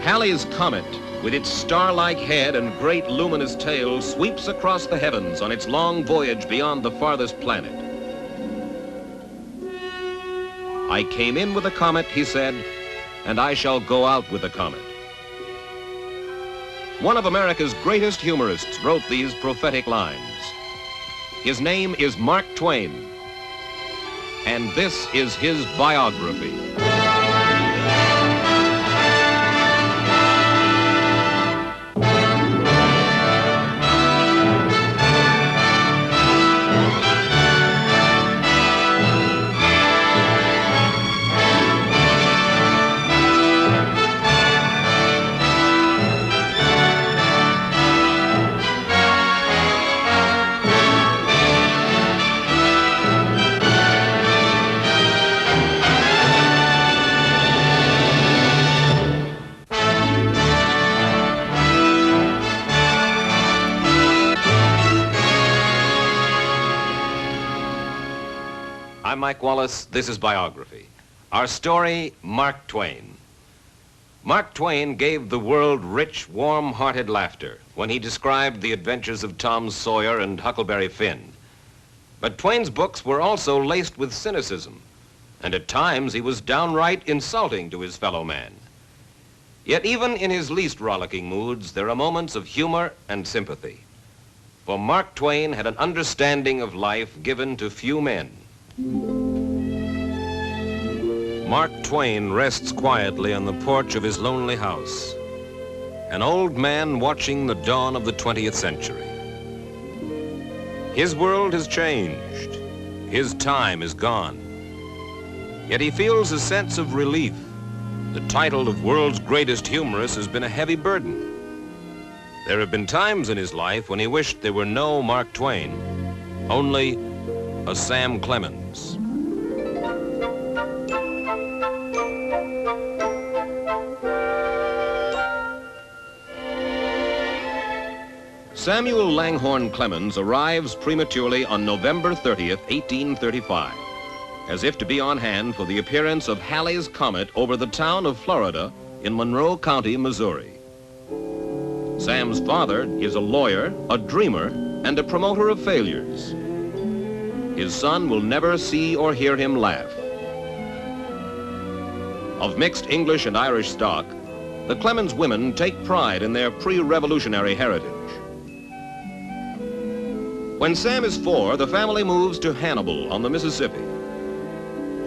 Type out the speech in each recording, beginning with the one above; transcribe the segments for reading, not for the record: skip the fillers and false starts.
Halley's Comet, with its star-like head and great luminous tail, sweeps across the heavens on its long voyage beyond the farthest planet. I came in with a comet, he said, and I shall go out with a comet. One of America's greatest humorists wrote these prophetic lines. His name is Mark Twain, and this is his biography. I'm Mike Wallace. This is Biography. Our story, Mark Twain. Mark Twain gave the world rich, warm-hearted laughter when he described the adventures of Tom Sawyer and Huckleberry Finn. But Twain's books were also laced with cynicism, and at times he was downright insulting to his fellow man. Yet even in his least rollicking moods, there are moments of humor and sympathy. For Mark Twain had an understanding of life given to few men. Mark Twain rests quietly on the porch of his lonely house, an old man watching the dawn of the 20th century. His world has changed. His time is gone. Yet he feels a sense of relief. The title of world's greatest humorist has been a heavy burden. There have been times in his life when he wished there were no Mark Twain, only a Sam Clemens. Samuel Langhorne Clemens arrives prematurely on November 30th, 1835, as if to be on hand for the appearance of Halley's Comet over the town of Florida in Monroe County, Missouri. Sam's father is a lawyer, a dreamer, and a promoter of failures. His son will never see or hear him laugh. Of mixed English and Irish stock, the Clemens women take pride in their pre-revolutionary heritage. When Sam is 4, the family moves to Hannibal on the Mississippi.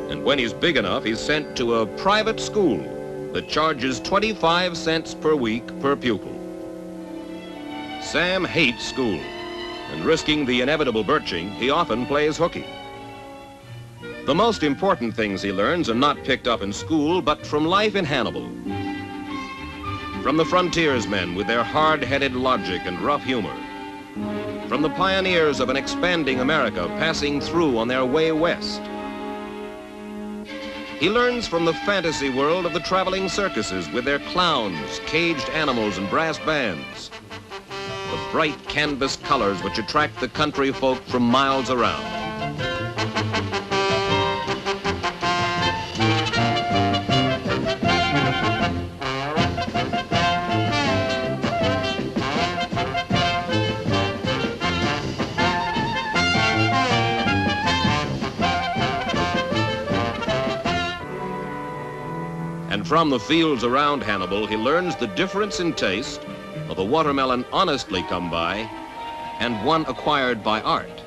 And when he's big enough, he's sent to a private school that charges 25 cents per week per pupil. Sam hates school, and risking the inevitable birching, he often plays hooky. The most important things he learns are not picked up in school, but from life in Hannibal. From the frontiersmen with their hard-headed logic and rough humor. From the pioneers of an expanding America passing through on their way west. He learns from the fantasy world of the traveling circuses with their clowns, caged animals, and brass bands. The bright canvas colors which attract the country folk from miles around. And from the fields around Hannibal, he learns the difference in taste of a watermelon honestly come by and one acquired by art.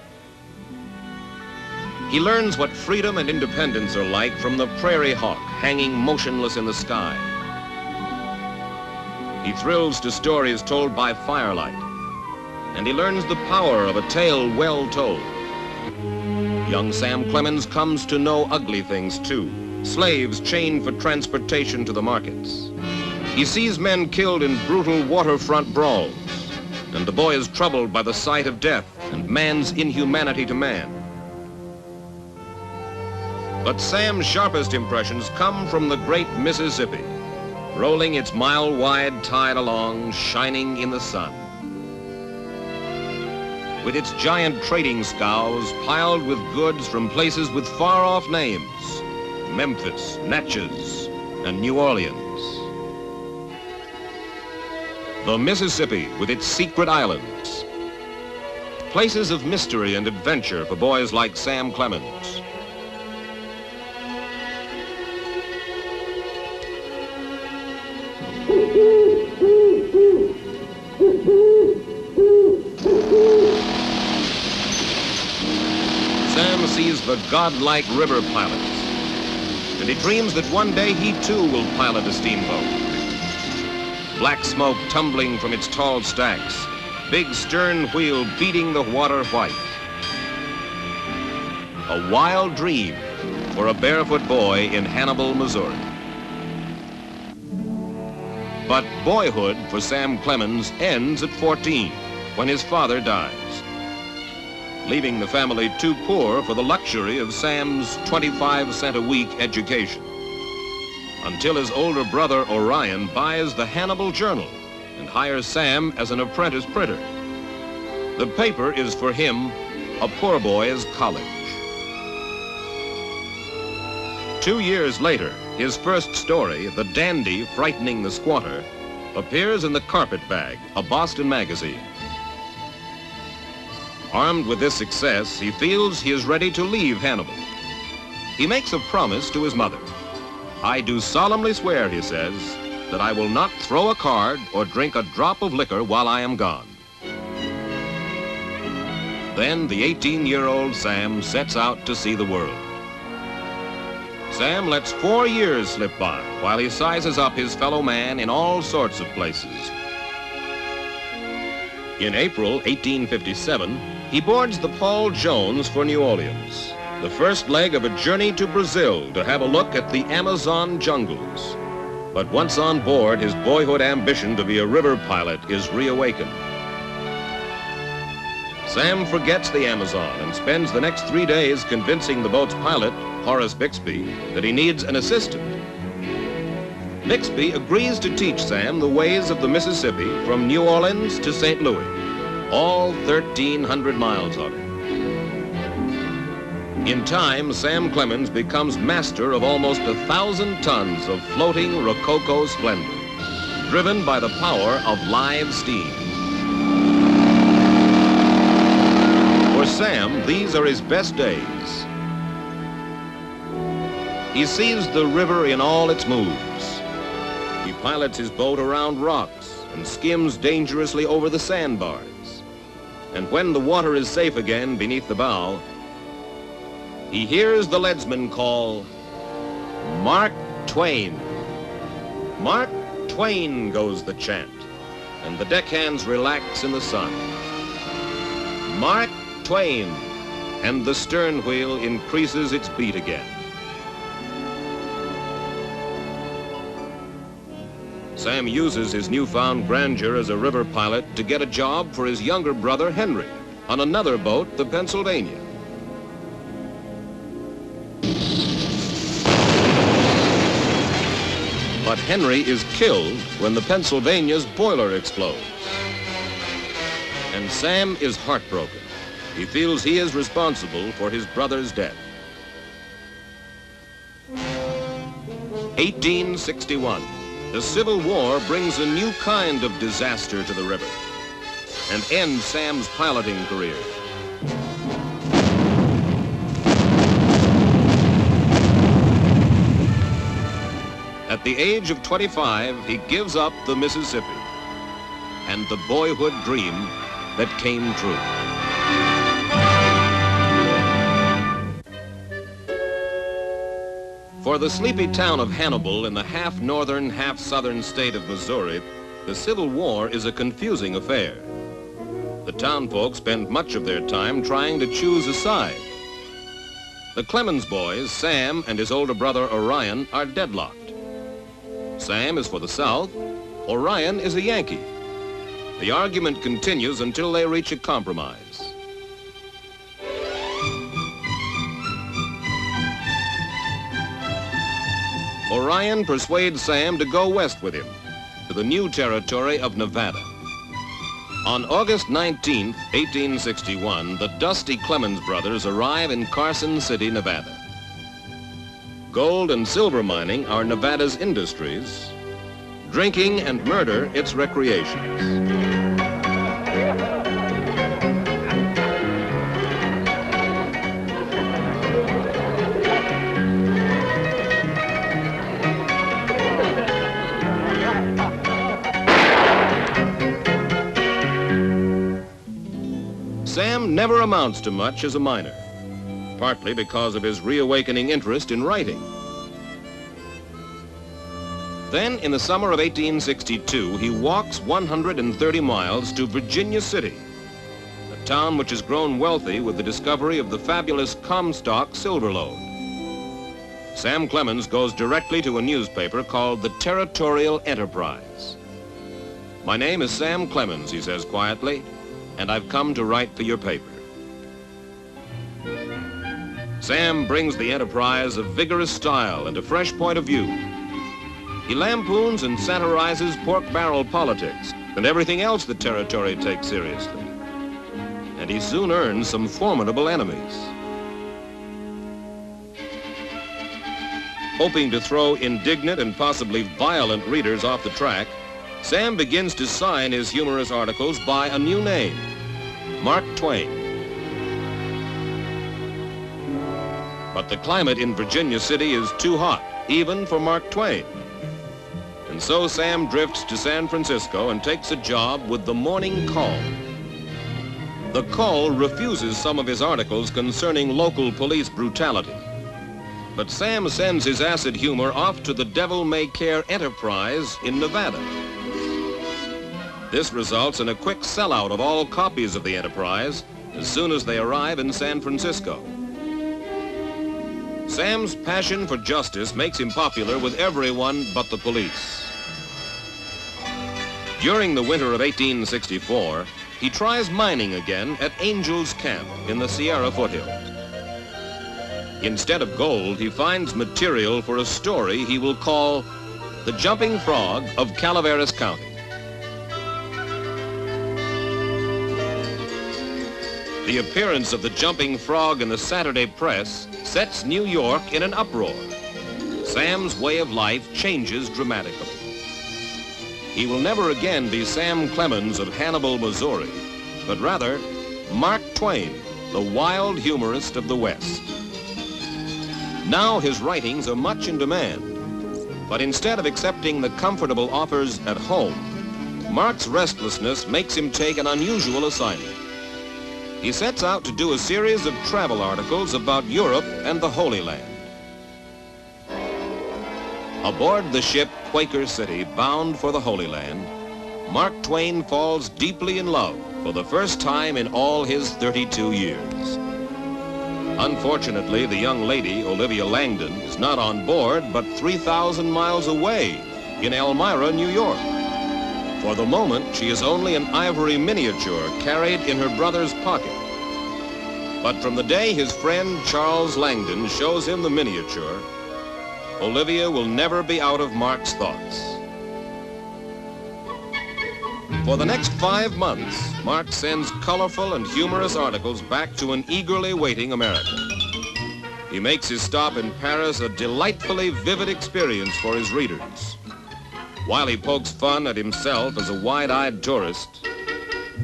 He learns what freedom and independence are like from the prairie hawk hanging motionless in the sky. He thrills to stories told by firelight, and he learns the power of a tale well told. Young Sam Clemens comes to know ugly things too. Slaves chained for transportation to the markets. He sees men killed in brutal waterfront brawls, and the boy is troubled by the sight of death and man's inhumanity to man. But Sam's sharpest impressions come from the great Mississippi, rolling its mile-wide tide along, shining in the sun. With its giant trading scows piled with goods from places with far-off names, Memphis, Natchez, and New Orleans. The Mississippi with its secret islands. Places of mystery and adventure for boys like Sam Clemens. Sam sees the godlike river pilots, and he dreams that one day he too will pilot a steamboat. Black smoke tumbling from its tall stacks, big stern wheel beating the water white. A wild dream for a barefoot boy in Hannibal, Missouri. But boyhood for Sam Clemens ends at 14, when his father dies, leaving the family too poor for the luxury of Sam's 25-cent-a-week education, until his older brother Orion buys the Hannibal Journal and hires Sam as an apprentice printer. The paper is for him a poor boy's college. 2 years later, his first story, The Dandy Frightening the Squatter, appears in The Carpetbag, a Boston magazine. Armed with this success, he feels he is ready to leave Hannibal. He makes a promise to his mother. "I do solemnly swear," he says, "that I will not throw a card or drink a drop of liquor while I am gone." Then the 18-year-old Sam sets out to see the world. Sam lets 4 years slip by while he sizes up his fellow man in all sorts of places. In April 1857, he boards the Paul Jones for New Orleans, the first leg of a journey to Brazil to have a look at the Amazon jungles. But once on board, his boyhood ambition to be a river pilot is reawakened. Sam forgets the Amazon and spends the next 3 days convincing the boat's pilot, Horace Bixby, that he needs an assistant. Bixby agrees to teach Sam the ways of the Mississippi from New Orleans to St. Louis, all 1,300 miles of it. In time, Sam Clemens becomes master of almost 1,000 tons of floating Rococo splendor, driven by the power of live steam. For Sam, these are his best days. He sees the river in all its moves. He pilots his boat around rocks and skims dangerously over the sandbars. And when the water is safe again beneath the bow, he hears the leadsman call, "Mark Twain." "Mark Twain," goes the chant, and the deckhands relax in the sun. "Mark Twain," and the stern wheel increases its beat again. Sam uses his newfound grandeur as a river pilot to get a job for his younger brother Henry on another boat, the Pennsylvania. But Henry is killed when the Pennsylvania's boiler explodes. And Sam is heartbroken. He feels he is responsible for his brother's death. 1861. The Civil War brings a new kind of disaster to the river and ends Sam's piloting career. At the age of 25, he gives up the Mississippi and the boyhood dream that came true. For the sleepy town of Hannibal in the half-northern, half-southern state of Missouri, the Civil War is a confusing affair. The townfolk spend much of their time trying to choose a side. The Clemens boys, Sam and his older brother Orion, are deadlocked. Sam is for the South, Orion is a Yankee. The argument continues until they reach a compromise. Orion persuades Sam to go west with him, to the new territory of Nevada. On August 19, 1861, the dusty Clemens brothers arrive in Carson City, Nevada. Gold and silver mining are Nevada's industries. drinking and murder its recreations. Sam never amounts to much as a minor, partly because of his reawakening interest in writing. Then, in the summer of 1862, he walks 130 miles to Virginia City, a town which has grown wealthy with the discovery of the fabulous Comstock silver lode. Sam Clemens goes directly to a newspaper called the Territorial Enterprise. "My name is Sam Clemens," he says quietly, "and I've come to write for your paper." Sam brings the Enterprise a vigorous style and a fresh point of view. He lampoons and satirizes pork barrel politics and everything else the territory takes seriously. And he soon earns some formidable enemies. Hoping to throw indignant and possibly violent readers off the track, Sam begins to sign his humorous articles by a new name, Mark Twain. But the climate in Virginia City is too hot, even for Mark Twain. And so Sam drifts to San Francisco and takes a job with the Morning Call. The Call refuses some of his articles concerning local police brutality. But Sam sends his acid humor off to the Devil May Care Enterprise in Nevada. This results in a quick sellout of all copies of the Enterprise as soon as they arrive in San Francisco. Sam's passion for justice makes him popular with everyone but the police. During the winter of 1864, he tries mining again at Angel's Camp in the Sierra foothills. Instead of gold, he finds material for a story he will call The Jumping Frog of Calaveras County. The appearance of the Jumping Frog in the Saturday press sets New York in an uproar. Sam's way of life changes dramatically. He will never again be Sam Clemens of Hannibal, Missouri, but rather Mark Twain, the wild humorist of the West. Now his writings are much in demand, but instead of accepting the comfortable offers at home, Mark's restlessness makes him take an unusual assignment. He sets out to do a series of travel articles about Europe and the Holy Land. Aboard the ship Quaker City, bound for the Holy Land, Mark Twain falls deeply in love for the first time in all his 32 years. Unfortunately, the young lady, Olivia Langdon, is not on board but 3,000 miles away in Elmira, New York. For the moment, she is only an ivory miniature carried in her brother's pocket. But from the day his friend Charles Langdon shows him the miniature, Olivia will never be out of Mark's thoughts. For the next 5 months, Mark sends colorful and humorous articles back to an eagerly waiting America. He makes his stop in Paris a delightfully vivid experience for his readers. While he pokes fun at himself as a wide-eyed tourist,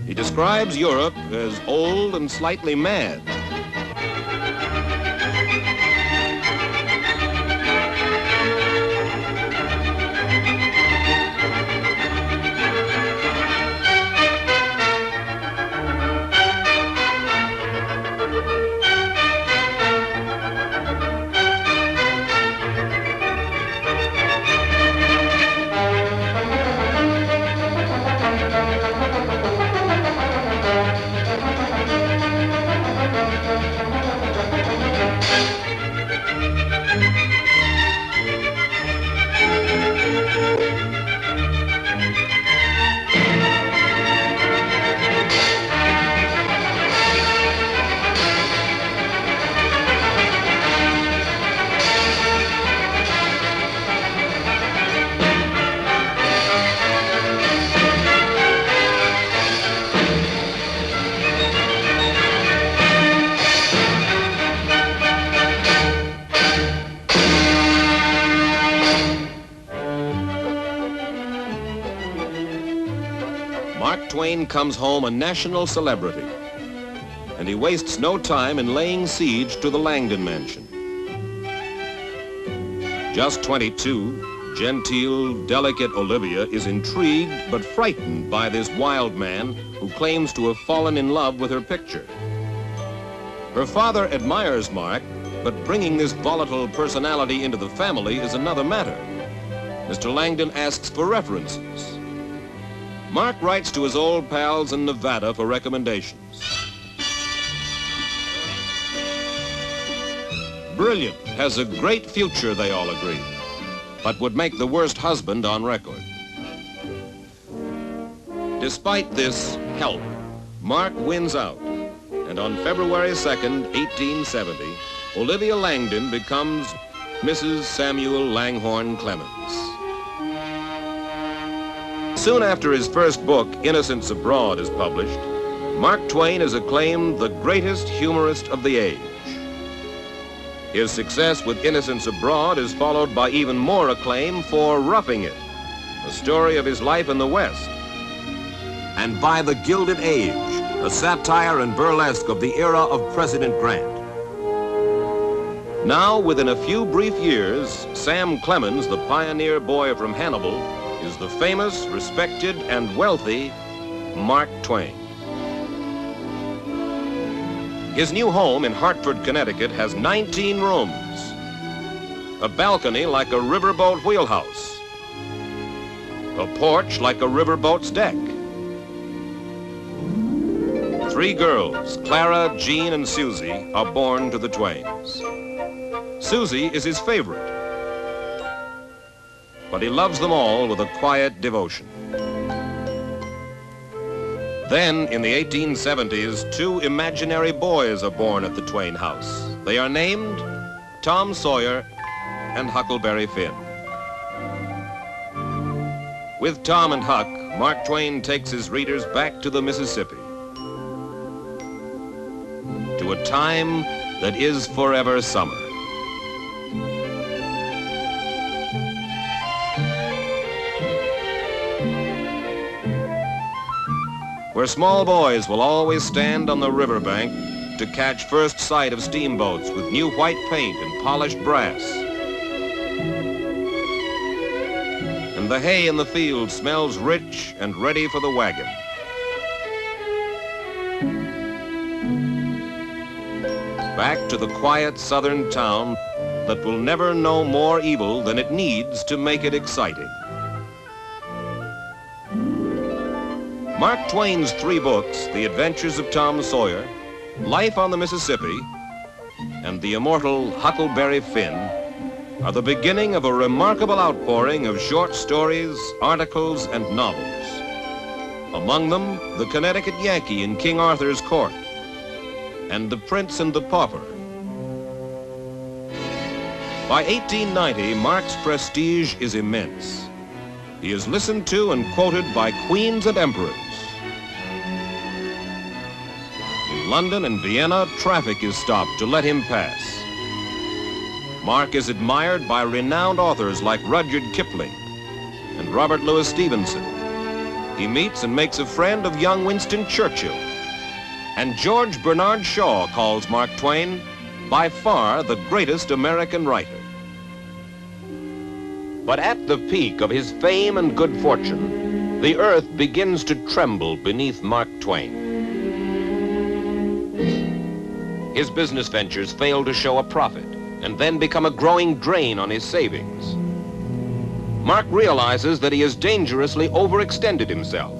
he describes Europe as old and slightly mad. Twain comes home a national celebrity, and he wastes no time in laying siege to the Langdon mansion. Just 22, genteel, delicate Olivia is intrigued but frightened by this wild man who claims to have fallen in love with her picture. Her father admires Mark, but bringing this volatile personality into the family is another matter. Mr. Langdon asks for references. Mark writes to his old pals in Nevada for recommendations. Brilliant, has a great future, they all agree, but would make the worst husband on record. Despite this help, Mark wins out, and on February 2nd, 1870, Olivia Langdon becomes Mrs. Samuel Langhorne Clemens. Soon after his first book, Innocents Abroad, is published, Mark Twain is acclaimed the greatest humorist of the age. His success with Innocents Abroad is followed by even more acclaim for Roughing It, a story of his life in the West, and by The Gilded Age, a satire and burlesque of the era of President Grant. Now, within a few brief years, Sam Clemens, the pioneer boy from Hannibal, is the famous, respected, and wealthy Mark Twain. His new home in Hartford, Connecticut has 19 rooms, a balcony like a riverboat wheelhouse, a porch like a riverboat's deck. 3 girls, Clara, Jean, and Susie, are born to the Twains. Susie is his favorite, but he loves them all with a quiet devotion. Then, in the 1870s, 2 imaginary boys are born at the Twain house. They are named Tom Sawyer and Huckleberry Finn. With Tom and Huck, Mark Twain takes his readers back to the Mississippi, to a time that is forever summer. Where small boys will always stand on the riverbank to catch first sight of steamboats with new white paint and polished brass. And the hay in the field smells rich and ready for the wagon. Back to the quiet southern town that will never know more evil than it needs to make it exciting. Mark Twain's 3 books, The Adventures of Tom Sawyer, Life on the Mississippi, and the immortal Huckleberry Finn, are the beginning of a remarkable outpouring of short stories, articles, and novels. Among them, The Connecticut Yankee in King Arthur's Court, and The Prince and the Pauper. By 1890, Mark's prestige is immense. He is listened to and quoted by queens and emperors. In London and Vienna, traffic is stopped to let him pass. Mark is admired by renowned authors like Rudyard Kipling and Robert Louis Stevenson. He meets and makes a friend of young Winston Churchill. And George Bernard Shaw calls Mark Twain by far the greatest American writer. But at the peak of his fame and good fortune, the earth begins to tremble beneath Mark Twain. His business ventures fail to show a profit and then become a growing drain on his savings. Mark realizes that he has dangerously overextended himself.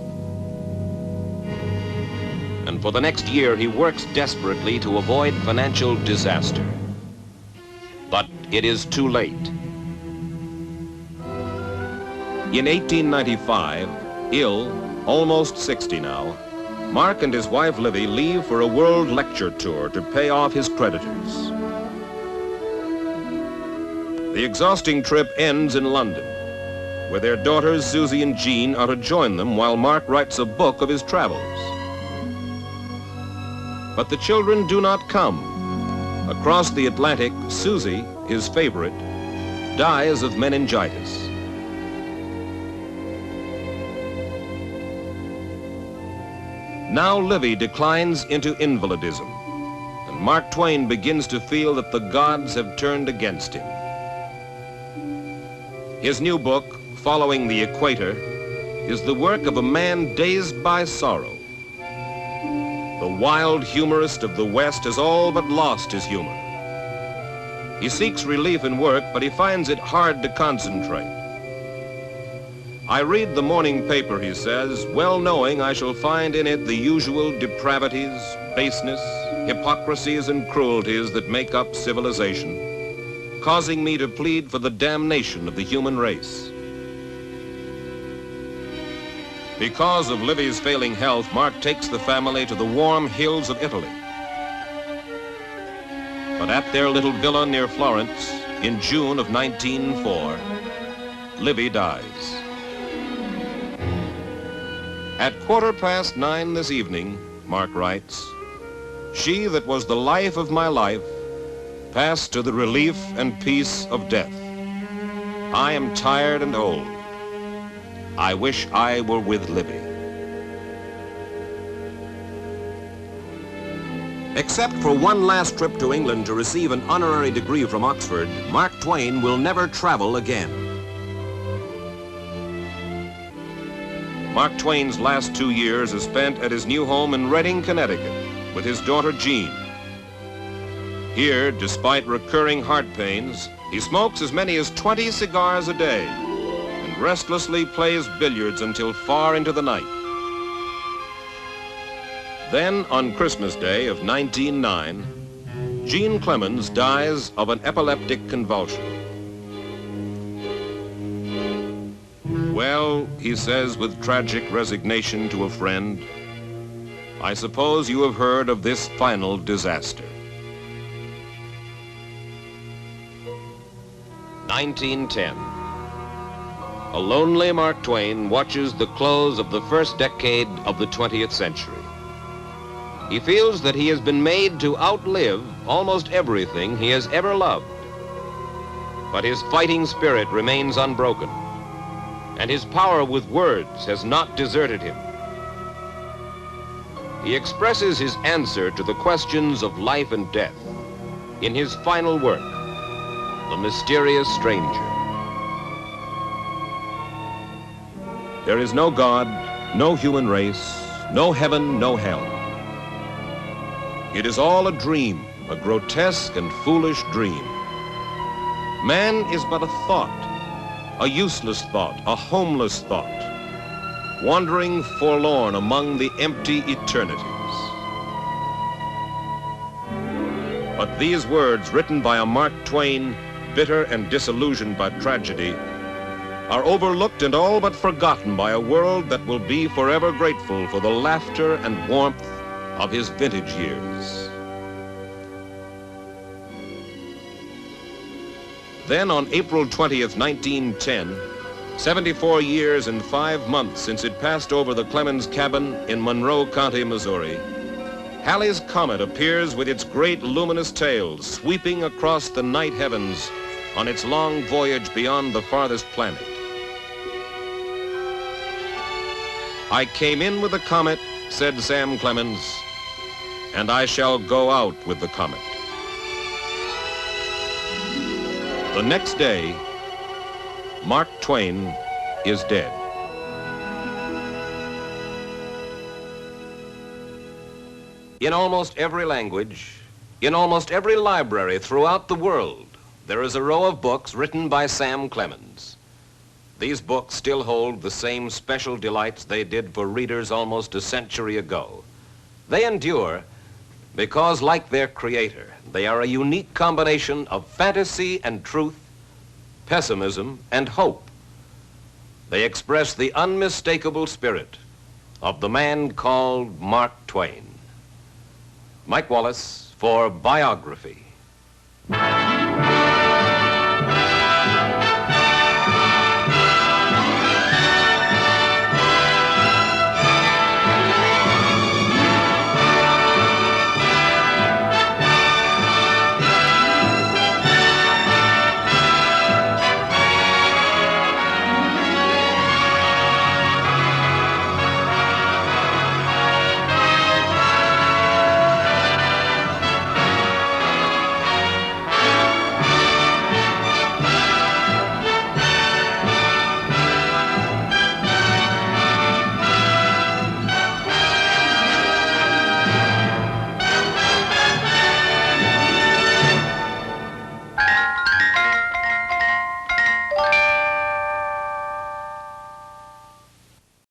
And for the next year, he works desperately to avoid financial disaster. But it is too late. In 1895, ill, almost 60 now, Mark and his wife Livy leave for a world lecture tour to pay off his creditors. The exhausting trip ends in London, where their daughters Susie and Jean are to join them while Mark writes a book of his travels. But the children do not come. Across the Atlantic, Susie, his favorite, dies of meningitis. Now Livy declines into invalidism, and Mark Twain begins to feel that the gods have turned against him. His new book, Following the Equator, is the work of a man dazed by sorrow. The wild humorist of the West has all but lost his humor. He seeks relief in work, but he finds it hard to concentrate. I read the morning paper, he says, well knowing I shall find in it the usual depravities, baseness, hypocrisies, and cruelties that make up civilization, causing me to plead for the damnation of the human race. Because of Livy's failing health, Mark takes the family to the warm hills of Italy. But at their little villa near Florence, in June of 1904, Livy dies. At 9:15 this evening, Mark writes, she that was the life of my life passed to the relief and peace of death. I am tired and old. I wish I were with Livy. Except for one last trip to England to receive an honorary degree from Oxford, Mark Twain will never travel again. Mark Twain's last 2 years are spent at his new home in Redding, Connecticut, with his daughter Jean. Here, despite recurring heart pains, he smokes as many as 20 cigars a day and restlessly plays billiards until far into the night. Then, on Christmas Day of 1909, Jean Clemens dies of an epileptic convulsion. Well, he says with tragic resignation to a friend, I suppose you have heard of this final disaster. 1910. A lonely Mark Twain watches the close of the first decade of the 20th century. He feels that he has been made to outlive almost everything he has ever loved. But his fighting spirit remains unbroken, and his power with words has not deserted him. He expresses his answer to the questions of life and death in his final work, The Mysterious Stranger. There is no God, no human race, no heaven, no hell. It is all a dream, a grotesque and foolish dream. Man is but a thought, a useless thought, a homeless thought, wandering forlorn among the empty eternities. But these words, written by a Mark Twain, bitter and disillusioned by tragedy, are overlooked and all but forgotten by a world that will be forever grateful for the laughter and warmth of his vintage years. Then on April 20th, 1910, 74 years and 5 months since it passed over the Clemens cabin in Monroe County, Missouri, Halley's Comet appears with its great luminous tail sweeping across the night heavens on its long voyage beyond the farthest planet. I came in with the comet, said Sam Clemens, and I shall go out with the comet. The next day, Mark Twain is dead. In almost every language, in almost every library throughout the world, there is a row of books written by Sam Clemens. These books still hold the same special delights they did for readers almost a century ago. They endure because, like their creator, they are a unique combination of fantasy and truth, pessimism and hope. They express the unmistakable spirit of the man called Mark Twain. Mike Wallace for Biography.